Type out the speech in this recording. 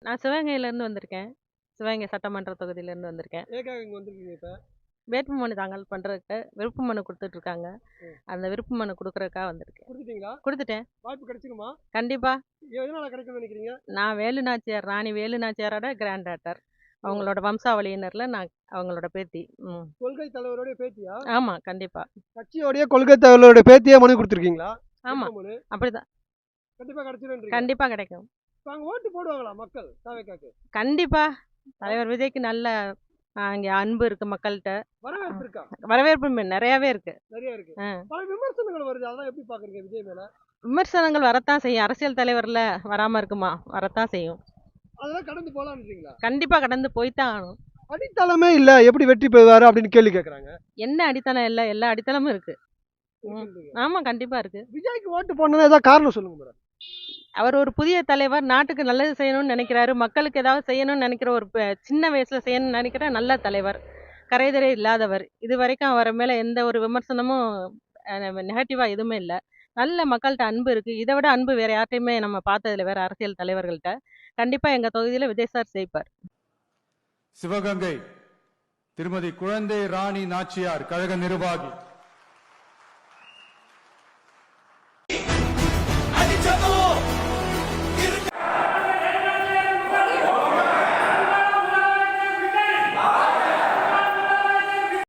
நான் சிவகங்கையிலேருந்து வந்திருக்கேன். சிவகங்கை சட்டமன்ற தொகுதியிலேருந்து வந்திருக்கேன். ஏக்காக இங்க வந்திருக்கீங்க இப்ப? வேட்புமனு தாக்கல் பண்ணுறதுக்கு விருப்ப மனு கொடுத்துட்ருக்காங்க. ம். அந்த விருப்ப மனு கொடுக்குறதுக்காக வந்திருக்கேன். குடுத்துட்டீங்களா? கொடுத்துட்டேன். வாய்ப்பு கிடைச்சிருமா? கண்டிப்பா. எதனால கிடைக்கும்னு நினைக்கிறீங்க? நான் வேலுநாச்சியார், ராணி வேலுநாச்சியாரோட கிராண்ட் டாட்டர். ஓ! அவங்களோட வம்சாவளியினர்ல நான் அவங்களோட பேத்தி. ம். கொள்கை தலைவருடைய பேத்தியா? ஆமா, கண்டிப்பா. கட்சியோடைய கொள்கை தலைவருடைய பேத்தியா மனு கொடுத்துருக்கீங்களா? ஆமா. விருப்ப மனு. அப்படிதான். கண்டிப்பா கிடைச்சிருன்றீங்க. கண்டிப்பா கிடைக்கும். இப்ப அங்க ஓட்டு போடுவாங்களா மக்கள் தாவேக்காக்கு? கண்டிப்பா. தலைவர் விஜய்க்கு நல்ல இங்க அன்பு இருக்கு மக்கள்ட்ட. வரவேற்பு இருக்கா? வரவேற்பு நெறையாவே இருக்கு. நிறைய இருக்கு. அ. பல விமர்சனங்கள் வருது. அதெல்லாம் எப்படி பாக்குறீங்க விஜய் மேல? விமர்சனங்கள் வரத்தான் செய்யும். அரசியல் தலைவர்ல வராம இருக்குமா? வரத்தான் செய்யும். அதெல்லாம் கடந்து போலாம்ன்றீங்களா? கண்டிப்பா கடந்து போய் தான் ஆகணும். அடித்தளமே இல்ல எப்படி வெற்றி பெறுவாரு அப்படின்னு கேள்வி கேக்குறாங்க. என்ன அடித்தளம் இல்ல, எல்லா அடித்தளமும் இருக்கு. ம். இருக்குன்றீங்க. ஆமா, கண்டிப்பா இருக்கு. விஜய்க்கு ஓட்டு போடணும்னா ஏதாவது காரணம் சொல்லுங்க மேடம். அவர் ஒரு புதிய தலைவர், நாட்டுக்கு நல்லது செய்யணும்னு நெனைக்கிறாரு. மக்களுக்கு ஏதாவது செய்யணும்னு நெனைக்கிற ஒரு சின்ன வயசுல செய்யணும்னு நெனைக்கிற நல்ல தலைவர். கரைதிரை இல்லாதவர். இதுவரைக்கும் அவர் மேல எந்த ஒரு விமர்சனமும் நெகட்டிவா எதுவுமே இல்ல. நல்ல மக்கள்ட்ட அன்பு இருக்கு. இத விட அன்பு வேற யார்ட்டயுமே நம்ம பார்த்ததில்ல, வேற அரசியல் தலைவர்கள்ட்ட. கண்டிப்பா எங்க தொகுதியில விஜய் சார் ஜெயிப்பார். சிவகங்கை திருமதி குழந்தை ராணி நாச்சியார் கழக நிர்வாகி.